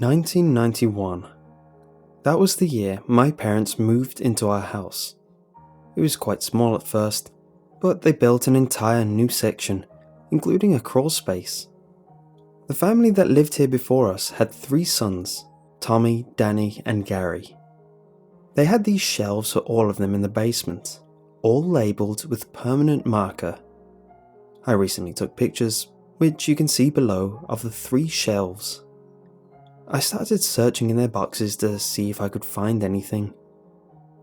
1991. That was the year my parents moved into our house. It was quite small at first, but they built an entire new section, including a crawl space. The family that lived here before us had 3 sons, Tommy, Danny, and Gary. They had these shelves for all of them in the basement, all labelled with permanent marker. I recently took pictures, which you can see below, of the 3 shelves. I started searching in their boxes to see if I could find anything.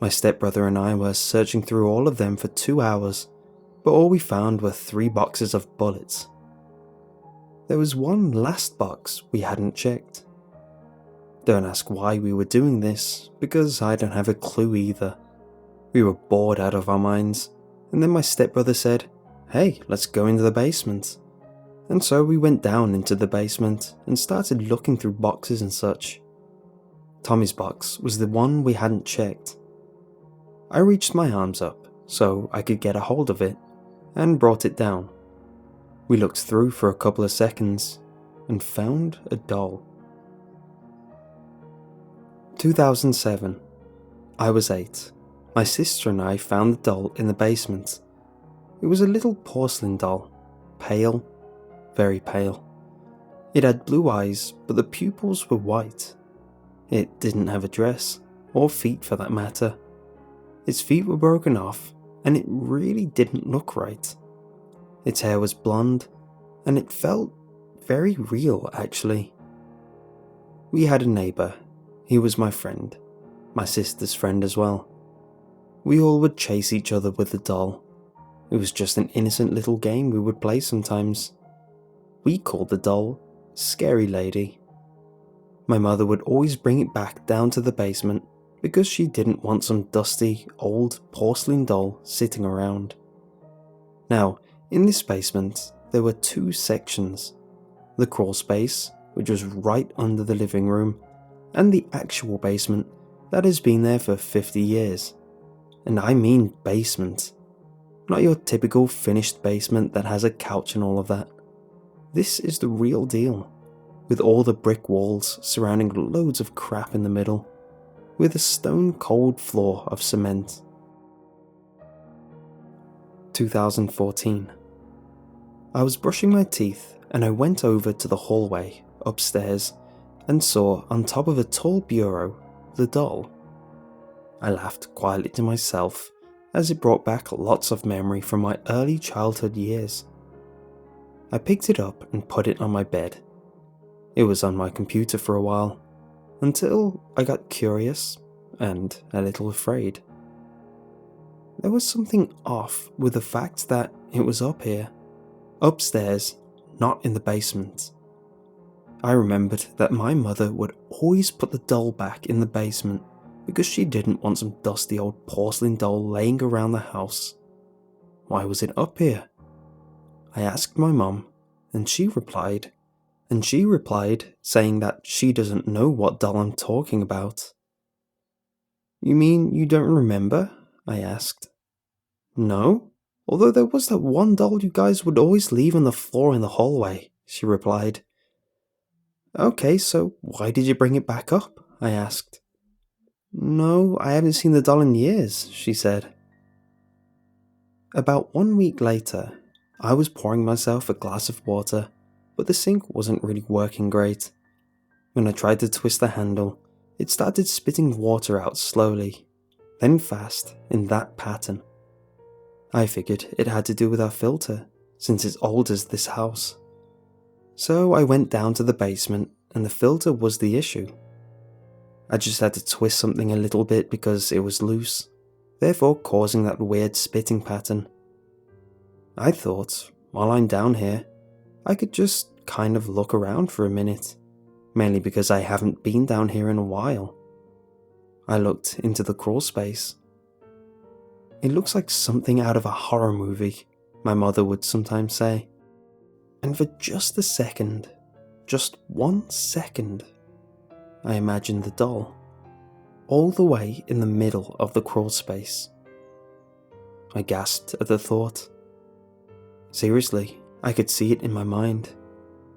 My stepbrother and I were searching through all of them for 2 hours, but all we found were 3 boxes of bullets. There was one last box we hadn't checked. Don't ask why we were doing this, because I don't have a clue either. We were bored out of our minds, and then my stepbrother said, "Hey, let's go into the basement." And so we went down into the basement and started looking through boxes and such. Tommy's box was the one we hadn't checked. I reached my arms up so I could get a hold of it and brought it down. We looked through for a couple of seconds and found a doll. 2007. I was 8. My sister and I found the doll in the basement. It was a little porcelain doll, pale, very pale. It had blue eyes, but the pupils were white. It didn't have a dress, or feet for that matter. Its feet were broken off, and it really didn't look right. Its hair was blonde, and it felt very real actually. We had a neighbour. He was my friend, my sister's friend as well. We all would chase each other with the doll. It was just an innocent little game we would play sometimes. We called the doll Scary Lady. My mother would always bring it back down to the basement because she didn't want some dusty, old porcelain doll sitting around. Now, in this basement, there were 2 sections. The crawl space, which was right under the living room, and the actual basement that has been there for 50 years. And I mean basement. Not your typical finished basement that has a couch and all of that. This is the real deal, with all the brick walls surrounding loads of crap in the middle, with a stone cold floor of cement. 2014. I was brushing my teeth and I went over to the hallway upstairs and saw on top of a tall bureau the doll. I laughed quietly to myself as it brought back lots of memory from my early childhood years. I picked it up and put it on my bed. It was on my computer for a while, until I got curious and a little afraid. There was something off with the fact that it was up here, upstairs, not in the basement. I remembered that my mother would always put the doll back in the basement because she didn't want some dusty old porcelain doll laying around the house. Why was it up here? I asked my mum, and she replied saying that she doesn't know what doll I'm talking about. "You mean you don't remember?" I asked. "No, although there was that one doll you guys would always leave on the floor in the hallway," she replied. "Okay, so why did you bring it back up?" I asked. "No, I haven't seen the doll in years," she said. About 1 week later, I was pouring myself a glass of water, but the sink wasn't really working great. When I tried to twist the handle, it started spitting water out slowly, then fast, in that pattern. I figured it had to do with our filter, since it's old as this house. So I went down to the basement, and the filter was the issue. I just had to twist something a little bit because it was loose, therefore causing that weird spitting pattern. I thought, while I'm down here, I could just kind of look around for a minute, mainly because I haven't been down here in a while. I looked into the crawl space. It looks like something out of a horror movie, my mother would sometimes say. And for just a second, just 1 second, I imagined the doll, all the way in the middle of the crawl space. I gasped at the thought. Seriously, I could see it in my mind.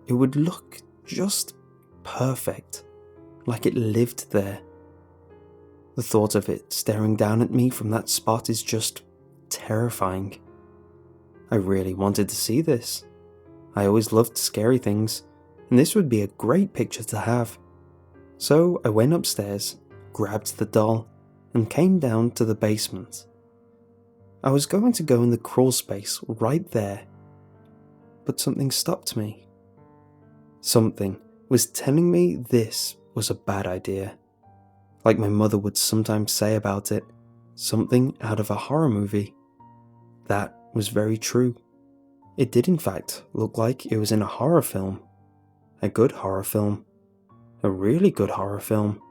It would look just perfect, like it lived there. The thought of it staring down at me from that spot is just terrifying. I really wanted to see this. I always loved scary things, and this would be a great picture to have. So I went upstairs, grabbed the doll, and came down to the basement. I was going to go in the crawl space right there, but something stopped me. Something was telling me this was a bad idea. Like my mother would sometimes say about it, something out of a horror movie. That was very true. It did in fact look like it was in a horror film. A good horror film. A really good horror film.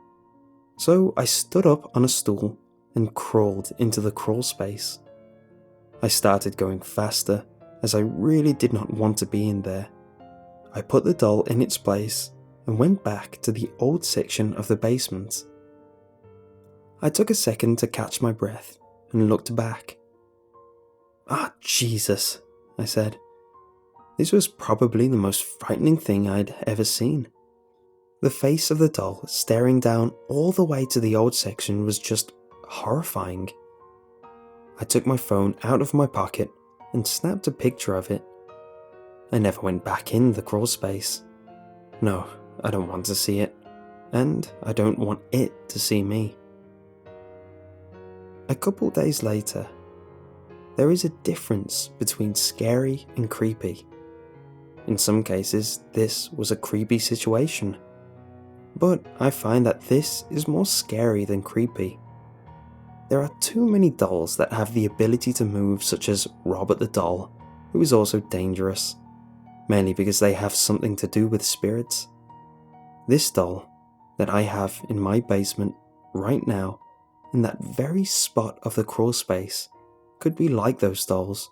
So I stood up on a stool and crawled into the crawl space. I started going faster as I really did not want to be in there. I put the doll in its place and went back to the old section of the basement. I took a second to catch my breath and looked back. "Ah, Jesus," I said. This was probably the most frightening thing I'd ever seen. The face of the doll staring down all the way to the old section was just horrifying. I took my phone out of my pocket and snapped a picture of it. I never went back in the crawl space. No, I don't want to see it, and I don't want it to see me. A couple days later, there is a difference between scary and creepy. In some cases, this was a creepy situation, but I find that this is more scary than creepy. There are too many dolls that have the ability to move, such as Robert the doll, who is also dangerous, mainly because they have something to do with spirits. This doll that I have in my basement right now, in that very spot of the crawl space, could be like those dolls,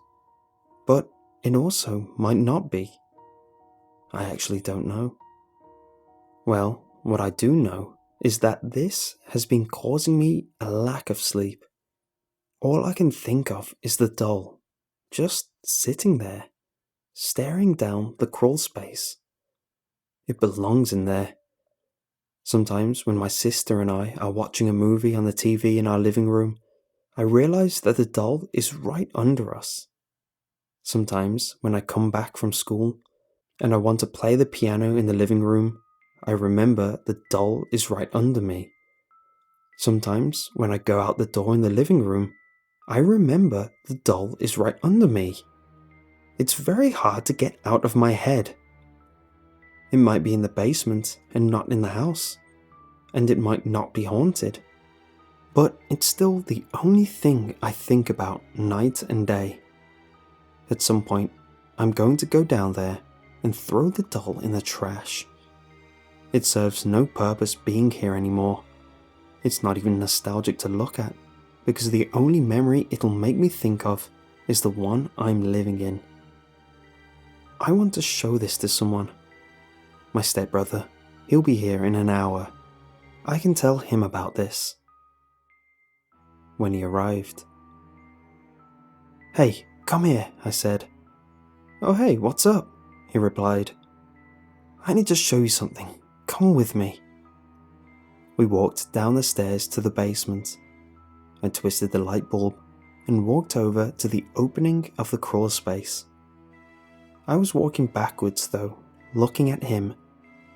but it also might not be. I actually don't know. Well, what I do know is that this has been causing me a lack of sleep. All I can think of is the doll, just sitting there, staring down the crawl space. It belongs in there. Sometimes when my sister and I are watching a movie on the TV in our living room, I realize that the doll is right under us. Sometimes when I come back from school and I want to play the piano in the living room, I remember the doll is right under me. Sometimes when I go out the door in the living room, I remember the doll is right under me. It's very hard to get out of my head. It might be in the basement and not in the house, and it might not be haunted, but it's still the only thing I think about night and day. At some point, I'm going to go down there and throw the doll in the trash. It serves no purpose being here anymore. It's not even nostalgic to look at, because the only memory it'll make me think of is the one I'm living in. I want to show this to someone. My stepbrother, he'll be here in an hour. I can tell him about this. When he arrived. "Hey, come here," I said. "Oh hey, what's up?" he replied. "I need to show you something. Come with me." We walked down the stairs to the basement. I twisted the light bulb and walked over to the opening of the crawl space. I was walking backwards though, looking at him,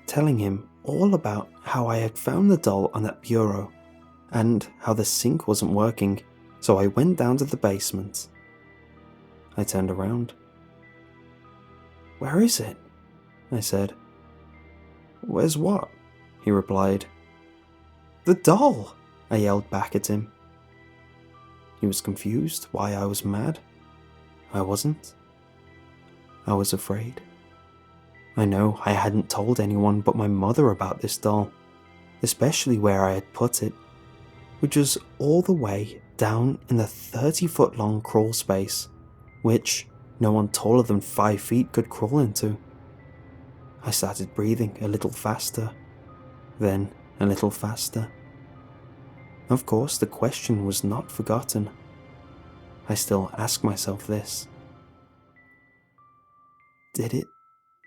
telling him all about how I had found the doll on that bureau and how the sink wasn't working, so I went down to the basement. I turned around. "Where is it?" I said. "Where's what?" he replied. "The doll!" I yelled back at him. He was confused why I was mad. I wasn't. I was afraid. I know I hadn't told anyone but my mother about this doll, especially where I had put it, which was all the way down in the 30-foot long crawl space, which no one taller than 5 feet could crawl into. I started breathing a little faster, then a little faster. Of course, the question was not forgotten. I still ask myself this. Did it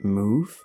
move?